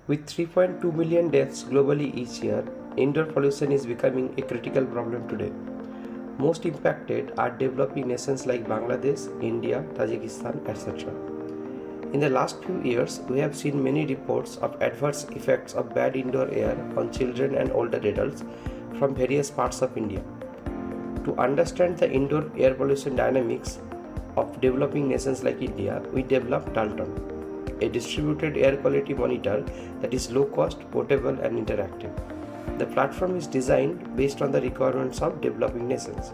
With 3.2 million deaths globally each year, indoor pollution is becoming a critical problem today. Most impacted are developing nations like Bangladesh, India, Tajikistan, etc. In the last few years, we have seen many reports of adverse effects of bad indoor air on children and older adults from various parts of India. To understand the indoor air pollution dynamics of developing nations like India, we developed DALTON, a distributed air quality monitor that is low cost, portable and interactive. The platform is designed based on the requirements of developing nations.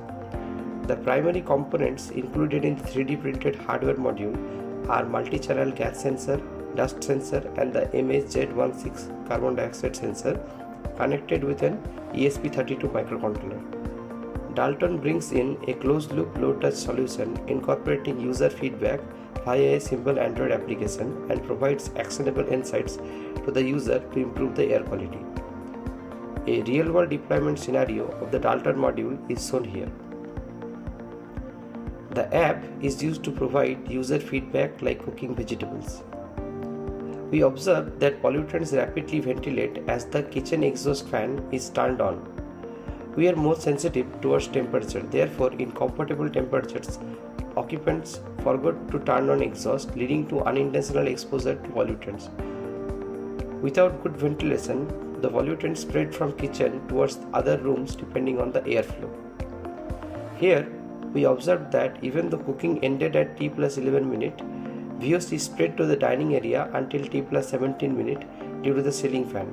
The primary components included in the 3D printed hardware module are multi-channel gas sensor, dust sensor and the MHZ16 carbon dioxide sensor connected with an ESP32 microcontroller. DALTON brings in a closed-loop low-touch solution incorporating user feedback via a simple Android application and provides actionable insights to the user to improve the air quality. A real-world deployment scenario of the DALTON module is shown here. The app is used to provide user feedback like cooking vegetables. We observe that pollutants rapidly ventilate as the kitchen exhaust fan is turned on. We are more sensitive towards temperature, therefore in comfortable temperatures, occupants forgot to turn on exhaust, leading to unintentional exposure to pollutants. Without good ventilation, the pollutants spread from kitchen towards other rooms depending on the airflow. Here, we observed that even though cooking ended at T plus 11 minute, VOC spread to the dining area until T plus 17 minute due to the ceiling fan.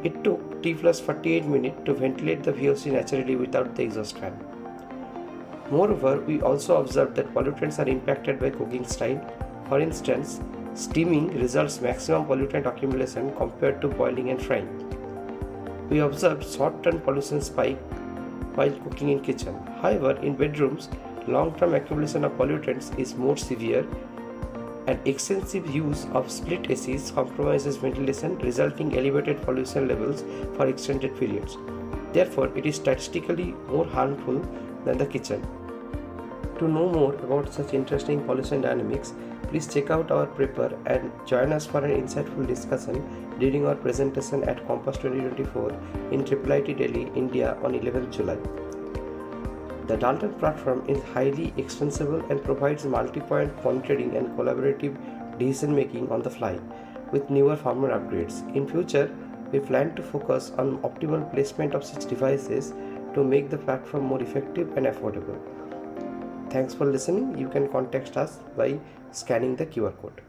It took T plus 48 minute to ventilate the VOC naturally without the exhaust fan. Moreover, we also observed that pollutants are impacted by cooking style. For instance, steaming results maximum pollutant accumulation compared to boiling and frying. We observed short-term pollution spike while cooking in kitchen. However, in bedrooms, long-term accumulation of pollutants is more severe and extensive use of split ACs compromises ventilation, resulting elevated pollution levels for extended periods. Therefore, it is statistically more harmful than the kitchen. To know more about such interesting pollution dynamics, please check out our paper and join us for an insightful discussion during our presentation at Compass 2024 in IIIT Delhi, India on 11th July. The DALTON platform is highly extensible and provides multi-point monitoring and collaborative decision-making on the fly with newer firmware upgrades. In future, we plan to focus on optimal placement of such devices to make the platform more effective and affordable. Thanks for listening. You can contact us by scanning the QR code.